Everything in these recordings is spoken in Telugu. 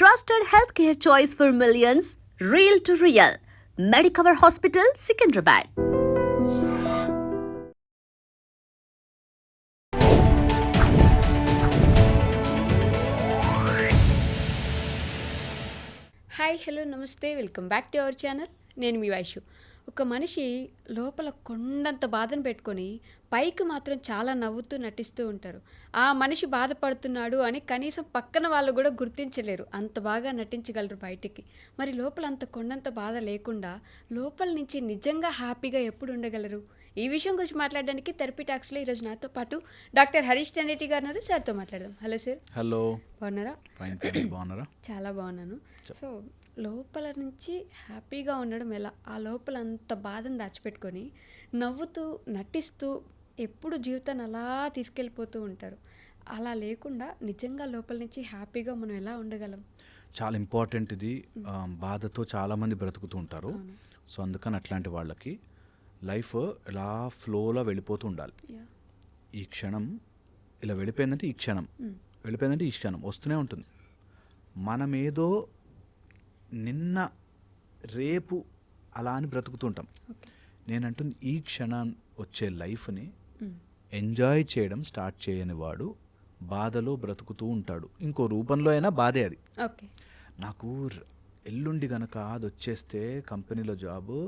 trusted healthcare choice for millions, real to real. Medicover Hospital, Secunderabad. Hi hello నమస్తే welcome back to our channel. నేను మీ వైషు. ఒక మనిషి లోపల కొండంత బాధను పెట్టుకొని పైకి మాత్రం చాలా నవ్వుతూ నటిస్తూ ఉంటారు. ఆ మనిషి బాధపడుతున్నాడు అని కనీసం పక్కన వాళ్ళు కూడా గుర్తించలేరు, అంత బాగా నటించగలరు బయటికి. మరి లోపల అంత కొండంత బాధ లేకుండా లోపల నుంచి నిజంగా హ్యాపీగా ఎప్పుడు ఉండగలరు? ఈ విషయం గురించి మాట్లాడడానికి థెరపీ టాక్స్లో ఈరోజు నాతో పాటు డాక్టర్ హరీష్ టెన్నెట్టి గారు ఉన్నారు. సార్తో మాట్లాడదాం. Hello sir. హలో. బాగున్నారా? బాగున్నారా? చాలా బాగున్నాను. సో లోపల నుంచి హ్యాపీగా ఉండడం ఎలా? ఆ లోపల అంత బాధను దాచిపెట్టుకొని నవ్వుతూ నటిస్తూ ఎప్పుడు జీవితాన్ని అలా తీసుకెళ్ళిపోతూ ఉంటారు. అలా లేకుండా నిజంగా లోపల నుంచి హ్యాపీగా మనం ఎలా ఉండగలం? చాలా ఇంపార్టెంట్ ఇది. బాధతో చాలామంది బ్రతుకుతూ ఉంటారు. సో అందుకని అట్లాంటి వాళ్ళకి లైఫ్ ఇలా ఫ్లోలో వెళ్ళిపోతూ ఉండాలి. ఈ క్షణం ఇలా వెళ్ళిపోయిందంటే ఈ క్షణం, వెళ్ళిపోయిందంటే ఈ క్షణం వస్తూనే ఉంటుంది. మనమేదో నిన్న రేపు అలా అని బ్రతుకుతుంటాం. నేనంటుంది ఈ క్షణం వచ్చే లైఫ్ని ఎంజాయ్ చేయడం స్టార్ట్ చేయని వాడు బాధలో బ్రతుకుతూ ఉంటాడు. ఇంకో రూపంలో అయినా బాధే అది. నాకు ఎల్లుండి గనక అది వచ్చేస్తే కంపెనీలో జాబు,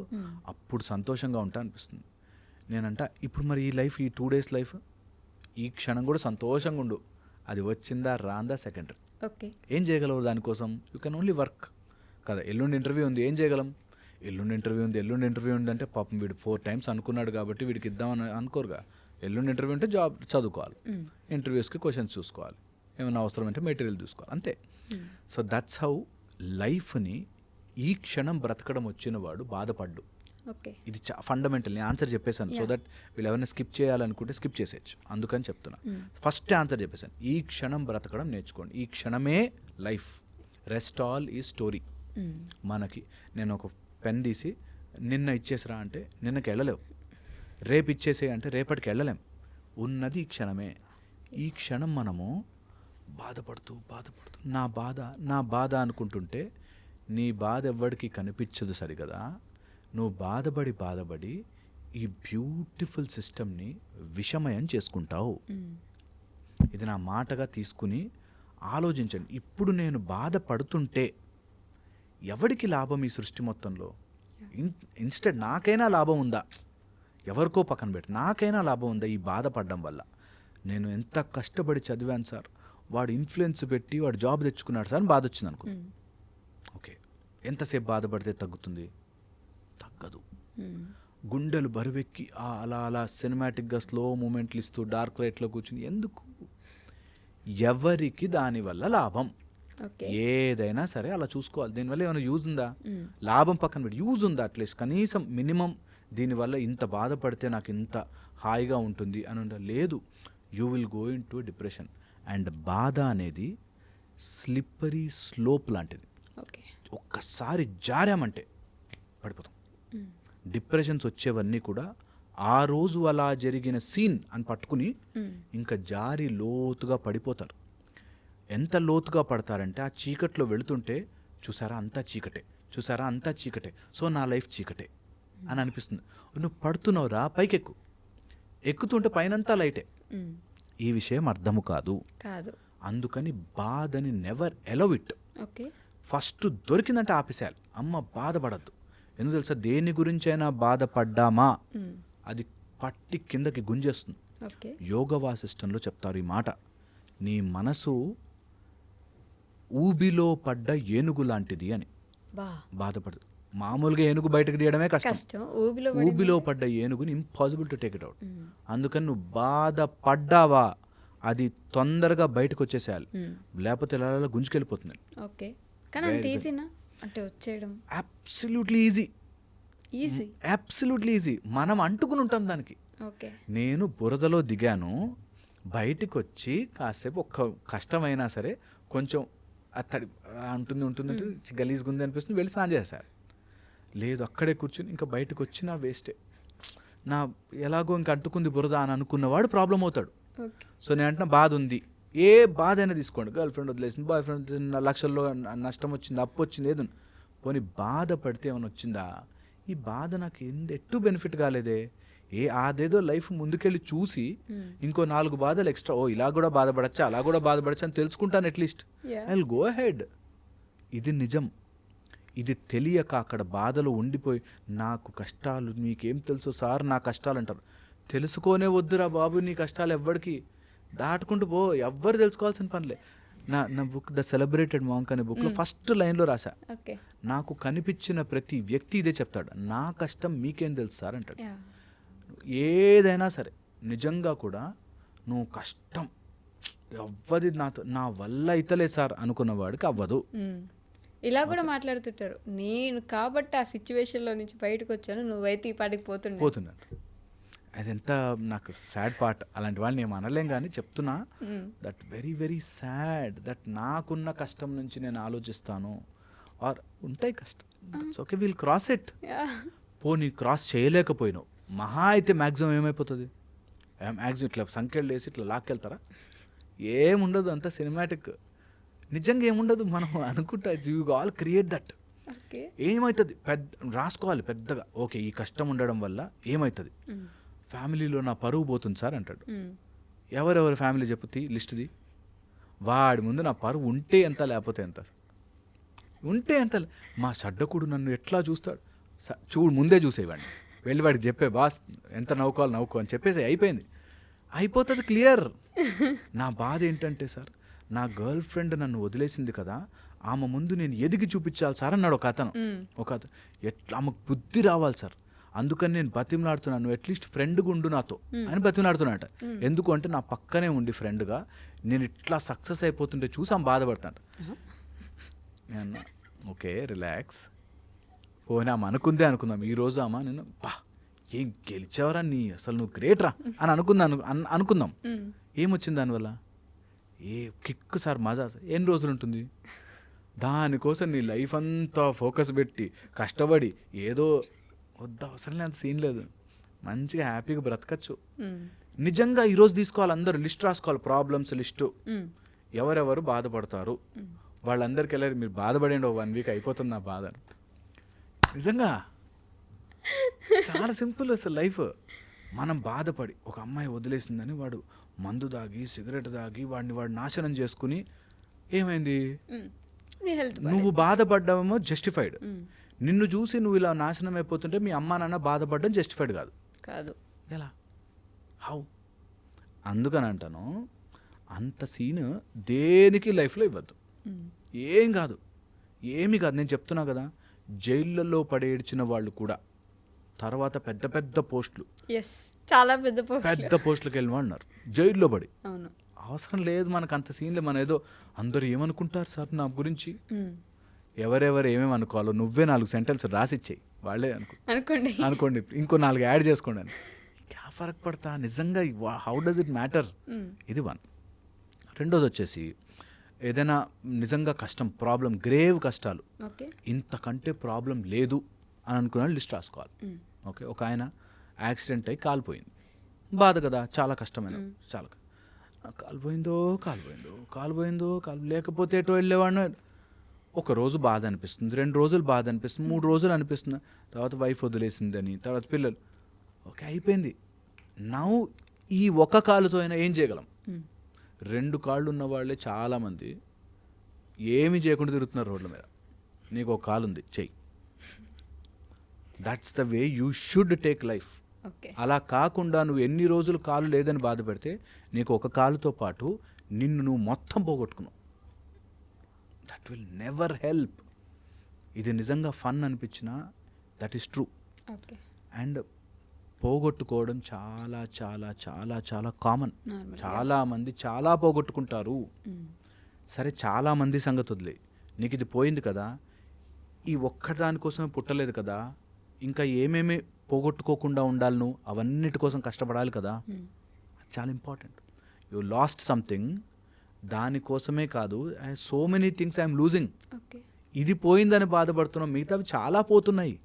అప్పుడు సంతోషంగా ఉంటా అనిపిస్తుంది. నేనంట ఇప్పుడు మరి ఈ లైఫ్, ఈ 2 days లైఫ్, ఈ క్షణం కూడా సంతోషంగా ఉండు. అది వచ్చిందా రాందా సెకండరీ. ఏం చేయగలవు దానికోసం? యూ కెన్ ఓన్లీ వర్క్ కదా. ఎల్లుండి ఇంటర్వ్యూ ఉంది, ఏం చేయగలం? ఎల్లుండి ఇంటర్వ్యూ ఉంది అంటే పాపం వీడు 4 times అనుకున్నాడు కాబట్టి వీడికి ఇద్దామని అనుకోరుగా. ఎల్లుండి ఇంటర్వ్యూ అంటే జాబ్ చదువుకోవాలి, ఇంటర్వ్యూస్కి క్వశ్చన్స్ చూసుకోవాలి, ఏమైనా అవసరం అంటే మెటీరియల్ చూసుకోవాలి, అంతే. సో దట్స్ హౌ లైఫ్ని ఈ క్షణం బ్రతకడం వచ్చిన వాడు బాధపడ్డు. ఇది ఫండమెంటల్. నేను ఆన్సర్ చెప్పేశాను. సో దట్ వీళ్ళు ఎవరైనా స్కిప్ చేయాలనుకుంటే స్కిప్ చేసేయచ్చు. అందుకని చెప్తున్నా. ఫస్ట్ ఆన్సర్ చెప్పేశాను. ఈ క్షణం బ్రతకడం నేర్చుకోండి. ఈ క్షణమే లైఫ్. రెస్ట్ ఆల్ ఈ స్టోరీ. మనకి నేను ఒక పెన్ తీసి నిన్న ఇచ్చేసిరా అంటే నిన్నకి వెళ్ళలేవు, రేపు ఇచ్చేసే అంటే రేపటికి వెళ్ళలేం. ఉన్నది ఈ క్షణమే. ఈ క్షణం మనము బాధపడుతూ నా బాధ అనుకుంటుంటే నీ బాధ ఎవ్వడికి కనిపించదు సరిగదా. నువ్వు బాధపడి ఈ బ్యూటిఫుల్ సిస్టమ్ని విషమయం చేసుకుంటావు. ఇది నా మాటగా తీసుకుని ఆలోచించండి. ఇప్పుడు నేను బాధపడుతుంటే ఎవడికి లాభం ఈ సృష్టి మొత్తంలో? ఇన్స్టెడ్ నాకైనా లాభం ఉందా? ఎవరికో పక్కన పెట్టి నాకైనా లాభం ఉందా ఈ బాధపడడం వల్ల? నేను ఎంత కష్టపడి చదివాను సార్, వాడు ఇన్ఫ్లుయెన్స్ పెట్టి వాడు జాబ్ తెచ్చుకున్నాడు సార్ అని బాధ వచ్చింది అనుకో. ఓకే, ఎంతసేపు బాధపడితే తగ్గుతుంది? తగ్గదు. గుండెలు బరువెక్కి అలా సినిమాటిక్గా స్లో మూమెంట్లు ఇస్తూ డార్క్ లైట్లో కూర్చుని ఎందుకు? ఎవరికి దానివల్ల లాభం? ఏదైనా సరే అలా చూసుకోవాలి. దీనివల్ల ఏమైనా యూజ్ ఉందా? లాభం పక్కన పెట్టి యూజ్ ఉందా? అట్లీస్ట్ కనీసం మినిమం దీనివల్ల ఇంత బాధపడితే నాకు ఇంత హాయిగా ఉంటుంది అని లేదు. You will go in to depression. And బాధ అనేది స్లిప్పరీ స్లోప్ లాంటిది. ఒక్కసారి జారామంటే పడిపోతాం. డిప్రెషన్స్ వచ్చేవన్నీ కూడా ఆ రోజు అలా జరిగిన సీన్ అని పట్టుకుని ఇంకా జారి లోతుగా పడిపోతారు. ఎంత లోతుగా పడతారంటే ఆ చీకట్లో వెళుతుంటే చూసారా అంతా చీకటే, సో నా లైఫ్ చీకటే అని అనిపిస్తుంది. నువ్వు పడుతున్నావురా, పైకి ఎక్కుతుంటే పైనంతా లైటే. ఈ విషయం అర్థము కాదు. అందుకని బాధని నెవర్ ఎలవ్ ఇట్. ఫస్ట్ దొరికిందంటే ఆపేసేయాలి. అమ్మ బాధపడద్దు. ఎందుకు తెలుసా? దేని గురించైనా బాధపడ్డామా అది పట్టి కిందకి గుంజేస్తుంది. యోగ వాసిష్టంలో చెప్తారు ఈ మాట. నీ మనసు ఊబిలో పడ్డ ఏనుగు లాంటిది అని. బాధపడదు. మామూలుగా ఏనుగు బయటకు తీయడమే కష్టం. ఊబిలో పడ్డ ఏనుగుని impossible to take it out. అందుకని నువ్వు బాధపడ్డావా అది తొందరగా బయటకు వచ్చేసేయాలి, లేకపోతే ఇలా గుంజుకెళ్ళిపోతుంది. Absolutely easy. మనం అంటుకుని ఉంటాం దానికి. నేను బురదలో దిగాను, బయటికి వచ్చి కాసేపు ఒక్క కష్టమైనా సరే కొంచెం అత్తడి ఉంటుంది గలీజ్గా ఉంది అనిపిస్తుంది, వెళ్ళి స్నానం చేస్తారు. లేదు అక్కడే కూర్చుని ఇంకా బయటకు వచ్చినా వేస్టే. నా ఎలాగో ఇంక అంటుకుంది బురద అని అనుకున్నవాడు ప్రాబ్లం అవుతాడు. సో నేను అంటున్నా బాధ ఉంది, ఏ బాధ అయినా తీసుకోండి, గర్ల్ ఫ్రెండ్ వదిలేసింది, బాయ్ ఫ్రెండ్ లక్షల్లో నష్టం వచ్చింది, అప్పు వచ్చింది, ఏదో పోనీ బాధపడితే ఏమైనా వచ్చిందా? ఈ బాధ నాకు ఎట్టు బెనిఫిట్ కాలేదే, అదేదో లైఫ్ ముందుకెళ్ళి చూసి ఇంకో 4 బాధలు ఎక్స్ట్రా, ఇలా కూడా బాధపడచ్చా, అలా కూడా బాధపడచ్చా అని తెలుసుకుంటాను at least. I will go ahead. ఇది నిజం. ఇది తెలియక అక్కడ బాధలు ఉండిపోయి నాకు కష్టాలు, మీకేం తెలుసు సార్ నా కష్టాలు అంటారు. తెలుసుకోనే వద్దురా బాబు నీ కష్టాలు, ఎవ్వడికి దాటుకుంటూ పో, ఎవ్వరు తెలుసుకోవాల్సిన పనిలే. నా బుక్ ద సెలబ్రేటెడ్ మాంక్ అనే బుక్లో ఫస్ట్ లైన్లో రాశా, నాకు కనిపించిన ప్రతి వ్యక్తి ఇదే చెప్తాడు, నా కష్టం మీకేం తెలుసు సార్ అంటాడు. ఏదైనా సరే నిజంగా కూడా నువ్వు కష్టం ఎవ్వది నా వల్ల అయితలే సార్ అనుకున్న వాడికి అవ్వదు. ఇలా కూడా మాట్లాడుతుంటారు, నేను కాబట్టి ఆ సిచ్యువేషన్లో నుంచి బయటకు వచ్చాను, నువ్వైతే ఈ పాటికి పోతున్నాడు. అదెంత నాకు సాడ్ పార్ట్. అలాంటి వాళ్ళని ఏం అనలేం కానీ చెప్తున్నా, that very very sad that నాకున్న కష్టం నుంచి నేను ఆలోచిస్తాను. ఆర్ ఉంటాయి కష్టం, ఓకే విల్ క్రాస్ ఇట్. పోనీ క్రాస్ చేయలేకపోయినావు, మహా అయితే మ్యాక్సిమం ఏమైపోతుంది, మ్యాక్సిమం ఇట్లా సంఖ్యలు వేసి ఇట్లా లాక్కెళ్తారా? ఏముండదు, అంత సినిమాటిక్. నిజంగా ఏముండదు, మనం అనుకుంటా యూ ఆల్ క్రియేట్ దట్. ఏమవుతుంది రాసుకోవాలి పెద్దగా, ఓకే ఈ కష్టం ఉండడం వల్ల ఏమవుతుంది, ఫ్యామిలీలో నా పరువు పోతుంది సార్ అంటాడు. ఎవరెవరు ఫ్యామిలీ చెప్పుతి లిస్ట్ది, వాడి ముందు నా పరువు ఉంటే ఎంత లేకపోతే ఎంత, ఉంటే ఎంత. మా సడ్డకుడు నన్ను ఎట్లా చూస్తాడు చూడు, ముందే చూసేవాడిని, వెళ్ళి వాడికి చెప్పే బాస్ ఎంత నవ్వుకోవాలి నవ్వుకో అని చెప్పేసి అయిపోతుంది క్లియర్. నా బాధ ఏంటంటే సార్, నా గర్ల్ ఫ్రెండ్ నన్ను వదిలేసింది కదా, ఆమె ముందు నేను ఎదిగి చూపించాలి సార్ అన్నాడు ఒక అతను. ఎట్లా ఆమెకు బుద్ధి రావాలి సార్, అందుకని నేను బతిమలాడుతున్నాను, అట్లీస్ట్ ఫ్రెండ్గా ఉండు నాతో అని బతిమలాడుతున్నాట. ఎందుకు అంటే నా పక్కనే ఉండి ఫ్రెండ్గా నేను ఇట్లా సక్సెస్ అయిపోతుంటే చూసి ఆమె బాధపడతాంట. నేను ఓకే రిలాక్స్, పోయినా ఆమె అనుకుందే అనుకుందాం, ఈరోజు ఆమె నేను ఏం గెలిచావరా నీ, అసలు నువ్వు గ్రేట్ రా అని అనుకుందాం. ఏమొచ్చింది దానివల్ల? ఏ కిక్ సార్, మజా ఎన్ని రోజులు ఉంటుంది? దానికోసం నీ లైఫ్ అంతా ఫోకస్ పెట్టి కష్టపడి ఏదో వద్దు, అవసరం లేదు, అంత సీన్ లేదు, మంచిగా హ్యాపీగా బ్రతకచ్చు. నిజంగా ఈరోజు తీసుకోవాలి, అందరూ లిస్ట్ రాసుకోవాలి, ప్రాబ్లమ్స్ లిస్టు, ఎవరెవరు బాధపడతారు వాళ్ళందరికీ వెళ్ళారు, మీరు బాధపడండి, 1 వీక్ అయిపోతుంది నా బాధ. నిజంగా చాలా సింపుల్ అసలు లైఫ్. మనం బాధపడి ఒక అమ్మాయి వదిలేసిందని వాడు మందు తాగి సిగరెట్ తాగి వాడు నాశనం చేసుకుని ఏమైంది, నువ్వు బాధపడ్డావేమో జస్టిఫైడ్, నిన్ను చూసి నువ్వు ఇలా నాశనం అయిపోతుంటే మీ అమ్మా నాన్న బాధపడడం జస్టిఫైడ్ కాదు. ఎలా, హౌ? అందుకని అంటాను, అంత సీన్ దేనికి లైఫ్లో ఇవ్వద్దు. ఏం కాదు, ఏమీ కాదు. నేను చెప్తున్నా కదా, జైళ్ళల్లో పడేడ్చిన వాళ్ళు కూడా తర్వాత పెద్ద పెద్ద పోస్టులు, చాలా పెద్ద పోస్టులకు వెళ్ళిన వాళ్ళు ఉన్నారు జైల్లో పడి. అవసరం లేదు మనకు అంత సీన్లే. మన ఏదో అందరూ ఏమనుకుంటారు సార్ నా గురించి, ఎవరెవరు ఏమేమి అనుకోవాలో నువ్వే 4 సెంటెన్స్ రాసిచ్చేయి, వాళ్ళే అనుకోండి, ఇంకో 4 యాడ్ చేసుకోండి అని, క్యా ఫరక్ పడతా నిజంగా, హౌ డస్ ఇట్ మ్యాటర్? ఇది 1. రెండోది వచ్చేసి, ఏదైనా నిజంగా కష్టం, ప్రాబ్లం, గ్రేవ్ కష్టాలు, ఇంతకంటే ప్రాబ్లం లేదు అని అనుకున్న లిస్ట్ రాసుకోవాలి. ఓకే, ఒక ఆయన యాక్సిడెంట్ అయ్యి కాలిపోయింది, బాధ కదా, చాలా కష్టమైన, చాలా కాలిపోయిందో లేకపోతే ఎటో వెళ్ళేవాడిని. ఒక రోజు బాధ అనిపిస్తుంది, 2 రోజులు బాధ అనిపిస్తుంది, 3 రోజులు అనిపిస్తుంది, తర్వాత వైఫ్ వదిలేసిందని, తర్వాత పిల్లలు, ఓకే అయిపోయింది. నవ్వు ఈ ఒక కాలుతో అయినా ఏం చేయగలం? 2 కాళ్ళు ఉన్న వాళ్ళే చాలామంది ఏమీ చేయకుండా తిరుగుతున్నారు రోడ్ల మీద. నీకు ఒక కాలు ఉంది, చెయ్యి. That's the way you should take life. అలా కాకుండా నువ్వు ఎన్ని రోజులు కాలు లేదని బాధపడితే నీకు ఒక కాలుతో పాటు నిన్ను నువ్వు మొత్తం పోగొట్టుకున్నావు. That will never help. ఇది నిజంగా ఫన్ అనిపించినా దట్ ఈస్ ట్రూ. అండ్ పోగొట్టుకోవడం చాలా చాలా చాలా చాలా కామన్. చాలామంది చాలా పోగొట్టుకుంటారు. సరే, చాలామంది సంగతి వదిలే, నీకు ఇది పోయింది కదా, ఈ ఒక్కదానికోసమే పుట్టలేదు కదా, ఇంకా ఏమేమి పోగొట్టుకోకుండా ఉండాలి, నువ్వు అవన్నిటి కోసం కష్టపడాలి కదా. చాలా ఇంపార్టెంట్. యూ లాస్ట్ సంథింగ్, దానికోసమే కాదు, so many things I'm losing. ఇది పోయిందని బాధపడుతున్నాం, మిగతావి చాలా పోతున్నాయి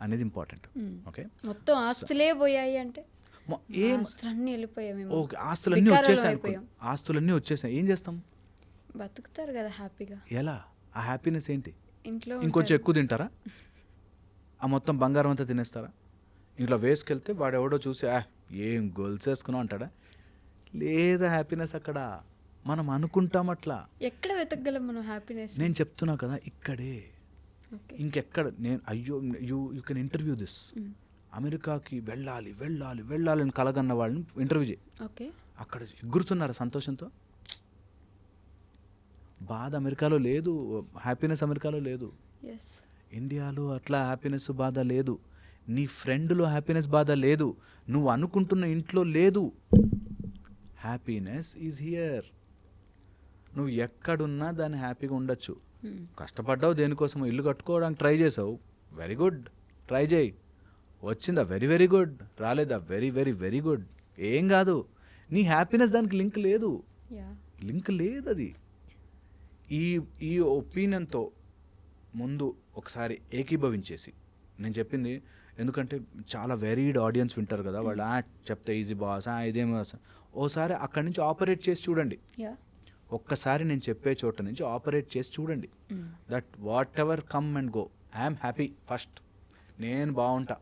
అనేది ఇంపార్టెంట్. ఓకే, మొత్తం ఆస్తులే పోయాయి అంటే ఏం ఆస్తులన్నీ వెళ్ళిపోయాం ఓకే, ఆస్తులన్నీ వికారాలం వచ్చేసాయి అనుకో. అయిపోయాం. ఆస్తులన్నీ వచ్చేసాయి, ఏం చేస్తాం? బతుకుతారు కదా హ్యాపీగా ఎలా? ఆ హ్యాపీనెస్ ఏంటి? ఇంట్లో ఇంకొంచెం ఎక్కువ తింటారా? ఆ మొత్తం బంగారం అంతా తినేస్తారా? ఇంట్లో వేసుకెళ్తే వాడు ఎవడో చూసి ఏం గోల్స్ వేసుకున్నావు అంటాడా? లేదా హ్యాపీనెస్ అక్కడ మనం అనుకుంటాం అట్లా. ఎక్కడ వెతకగలం మనం హ్యాపీనెస్? నేను చెప్తున్నా కదా, ఇక్కడే, ఓకే. ఇంకెక్కడ. నేను అయ్యో యూ కెన్ ఇంటర్వ్యూ దిస్. అమెరికాకి వెళ్ళాలి వెళ్ళాలి వెళ్ళాలి అని కలగన్న వాళ్ళని ఇంటర్వ్యూ చేయి. ఓకే. అక్కడ ఎగురుతున్నారు సంతోషంతో. బాధ అమెరికాలో లేదు, హ్యాపీనెస్ అమెరికాలో లేదు. ఎస్. ఇండియాలో అట్లా హ్యాపీనెస్ బాధ లేదు. నీ ఫ్రెండ్లో హ్యాపీనెస్ బాధ లేదు. నువ్వు అనుకుంటున్న ఇంట్లో లేదు. Happiness is here. నువ్వు ఎక్కడున్నా దాన్ని హ్యాపీగా ఉండొచ్చు. కష్టపడ్డావు దేనికోసం, ఇల్లు కట్టుకోవడానికి ట్రై చేసావు, వెరీ గుడ్, ట్రై చేయి. వచ్చిందా? Very very good. రాలేదా? Very very very good. ఏం కాదు. నీ హ్యాపీనెస్ దానికి లింక్ లేదు, యా. లింక్ లేదు. అది ఈ ఈ ఒపీనియన్తో ముందు ఒకసారి ఏకీభవించేసి నేను చెప్పింది, ఎందుకంటే చాలా వెరీడ్ ఆడియన్స్ వింటారు కదా, వాళ్ళు చెప్తే ఈజీ బాస్, ఇదేమో. ఓసారి అక్కడి నుంచి ఆపరేట్ చేసి చూడండి. యా. ఒక్కసారి నేను చెప్పే చోట నుంచి ఆపరేట్ చేసి చూడండి. That what ever come and go, I'm happy first. నేను బాగుంటా,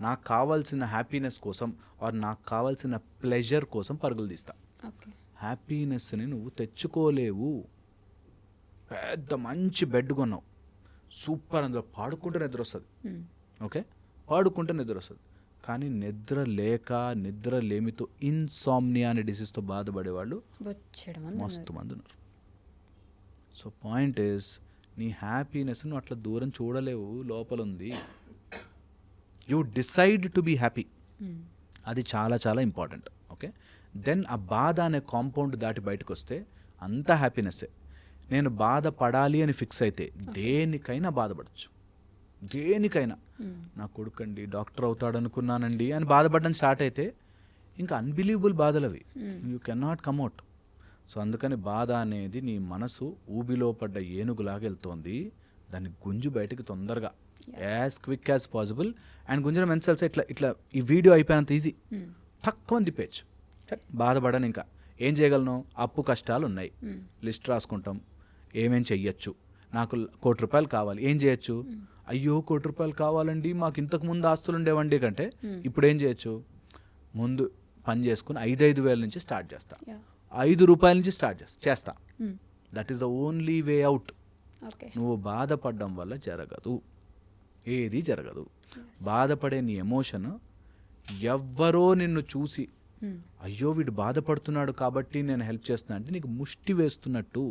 నాకు కావాల్సిన హ్యాపీనెస్ కోసం ఆర్ నాకు కావాల్సిన ప్లెజర్ కోసం పరుగులు తీస్తా. ఓకే. హ్యాపీనెస్ని నువ్వు తెచ్చుకోలేవు. పెద్ద మంచి బెడ్ కొన్నావు, సూపర్, అందులో పాడుకుంటే నిద్ర వస్తుంది. ఓకే, పాడుకుంటే నిద్ర వస్తుంది. కానీ నిద్ర లేక, నిద్ర లేమితో ఇన్సామ్నియా అనే డిసీజ్తో బాధపడేవాళ్ళు మస్తు మంది ఉన్నారు. సో పాయింట్ ఈస్, నీ హ్యాపీనెస్ నువ్వు అట్లా దూరం చూడలేవు, లోపల ఉంది. You decide to be happy. అది చాలా చాలా ఇంపార్టెంట్. ఓకే, దెన్ ఆ బాధ అనే కాంపౌండ్ దాటి బయటకు వస్తే అంతా హ్యాపీనెస్సే. నేను బాధపడాలి అని ఫిక్స్ అయితే దేనికైనా బాధపడచ్చు, దేనికైనా. నా కొడుకండి డాక్టర్ అవుతాడు అనుకున్నానండి అని బాధపడడం స్టార్ట్ అయితే ఇంకా అన్బిలీవబుల్ బాధలు అవి, యూ కెన్ నాట్ కమ్అట్. సో అందుకని బాధ అనేది నీ మనసు ఊబిలో పడ్డ ఏనుగులాగా వెళ్తోంది, దాన్ని గుంజు బయటకు తొందరగా, as quick as possible. And గుంజడం మెన్సల్స్ ఇట్లా ఇట్లా ఈ వీడియో అయిపోయినంత ఈజీ, తక్కువ తిప్పేచ్చు. బాధపడను, ఇంకా ఏం చేయగలను, అప్పు కష్టాలు ఉన్నాయి, లిస్ట్ రాసుకుంటాం, ఏమేం చెయ్యొచ్చు. నాకు 1 కోటి రూపాయలు కావాలి, ఏం చేయొచ్చు? అయ్యో 1 కోటి రూపాయలు కావాలండి, మాకు ఇంతకు ముందు ఆస్తులు ఉండేవండి కంటే ఇప్పుడు ఏం చేయొచ్చు, ముందు పని చేసుకుని 5,000 నుంచి స్టార్ట్ చేస్తా, 5 రూపాయల నుంచి స్టార్ట్ చేస్తా. That is the only way out. నువ్వు బాధపడడం వల్ల జరగదు, ఏది జరగదు. బాధపడే నీ ఎమోషన్ ఎవ్వరో నిన్ను చూసి అయ్యో వీడు బాధపడుతున్నాడు కాబట్టి నేను హెల్ప్ చేస్తున్నా అంటే నీకు ముష్టి వేస్తున్నట్టు.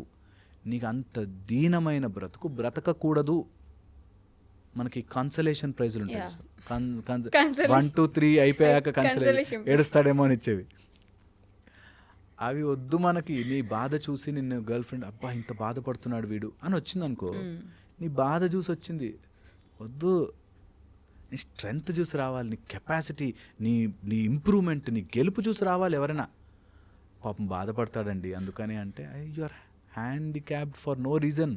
నీకు అంత దీనమైన బ్రతుకు బ్రతకకూడదు. మనకి కన్సలేషన్ ప్రైజులు ఉంటాయి, 1, 2, 3 అయిపోయాక కన్సలేషన్, ఏడుస్తాడేమో అని ఇచ్చేవి. అవి వద్దు మనకి. నీ బాధ చూసి నిన్ను గర్ల్ ఫ్రెండ్ అబ్బా ఇంత బాధపడుతున్నాడు వీడు అని వచ్చింది అనుకో, నీ బాధ చూసి వచ్చింది, వద్దు. నీ స్ట్రెంగ్త్ చూసి రావాలి, నీ కెపాసిటీ, నీ ఇంప్రూవ్మెంట్, నీ గెలుపు చూసి రావాలి. ఎవరైనా పాపం బాధపడతాడండి అందుకని అంటే you are handicapped for no reason.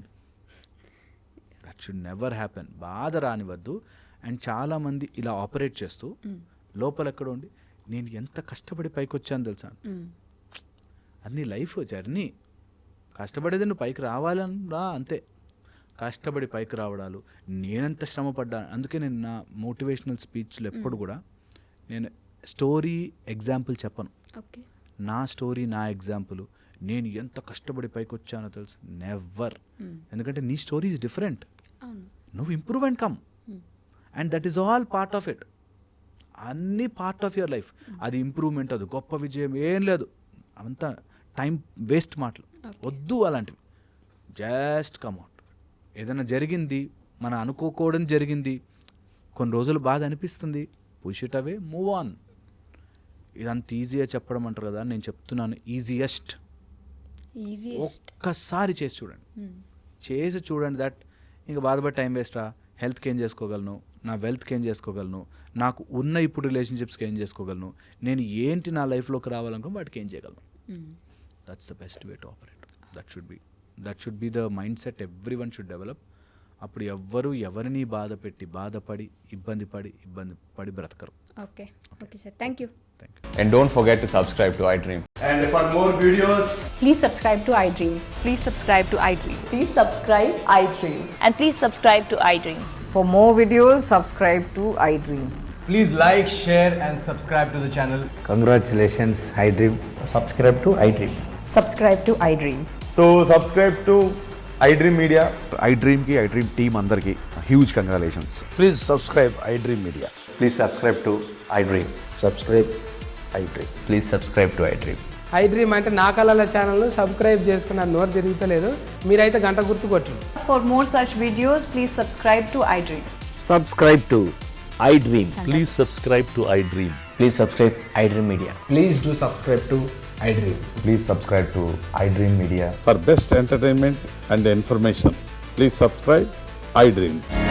That should never happen. బాధ రానివద్దు. అండ్ చాలామంది ఇలా ఆపరేట్ చేస్తూ లోపల ఎక్కడ ఉండి నేను ఎంత కష్టపడి పైకి వచ్చాను తెలుసా, అది లైఫ్ జర్నీ. కష్టపడేది నువ్వు పైకి రావాలని రా, అంతే. కష్టపడి పైకి రావడాలు, నేనెంత శ్రమపడ్డా. అందుకే నేను నా మోటివేషనల్ స్పీచ్లు ఎప్పుడు కూడా నేను స్టోరీ ఎగ్జాంపుల్ చెప్పను. నా స్టోరీ, నా ఎగ్జాంపుల్, నేను ఎంత కష్టపడి పైకి వచ్చానో తెలుసు, నెవర్. ఎందుకంటే నీ స్టోరీ ఈజ్ డిఫరెంట్. నువ్వు improve and come, and that is all part of it. అన్నీ పార్ట్ ఆఫ్ యువర్ లైఫ్. అది ఇంప్రూవ్మెంట్, అది గొప్ప విజయం ఏం లేదు, అంతా టైం వేస్ట్ మాటలు వద్దు. అలాంటివి జస్ట్ కమ్ అవుట్. ఏదైనా జరిగింది, మనం అనుకోకూడదు జరిగింది, కొన్ని రోజులు బాధ అనిపిస్తుంది, push it away, move on. ఇదంత ఈజీగా చెప్పడం అంటారు కదా, నేను చెప్తున్నాను ఈజియెస్ట్. ఒక్కసారి చేసి చూడండి. దట్ ఇంకా బాధపడి టైం వేస్టా, హెల్త్కి ఏం చేసుకోగలను, నా వెల్త్కి ఏం చేసుకోగలను, నాకు ఉన్న ఇప్పుడు రిలేషన్షిప్స్కి ఏం చేసుకోగలను, నేను ఏంటి నా లైఫ్లోకి రావాలనుకో వాటికి ఏం చేయగలను. That's the best way to operate. That should be the mind set everyone should develop. అప్పుడు ఎవ్వరు ఎవరిని బాధపడి ఇబ్బంది పడి బ్రతకరు. Okay okay sir, thank you. And don't forget to subscribe to iDream. And for more videos, Please subscribe to iDream. Please subscribe to iDream. Please subscribe iDream. And please subscribe to iDream. For more videos, subscribe to iDream. please like, share and subscribe to the channel. Congratulations, iDream. Subscribe to iDream. Subscribe to iDream. So subscribe to iDream Media. iDream ki iDream team అందరికి huge congratulations. Please subscribe iDream Media. Please subscribe to iDream. Subscribe iDream. Please subscribe to iDream. iDream అంటే నా కళల ఛానల్ సబ్స్క్రైబ్ చేసుకున్న నోరు తిరుగుతలేదు, మీరైతే గంట గుర్తు కొట్టండి. For more such videos, please subscribe to iDream. Subscribe to iDream. Please subscribe to iDream. Please subscribe iDream Media. Please do subscribe to iDream. Please subscribe to iDream Media. For best entertainment and information, please subscribe iDream.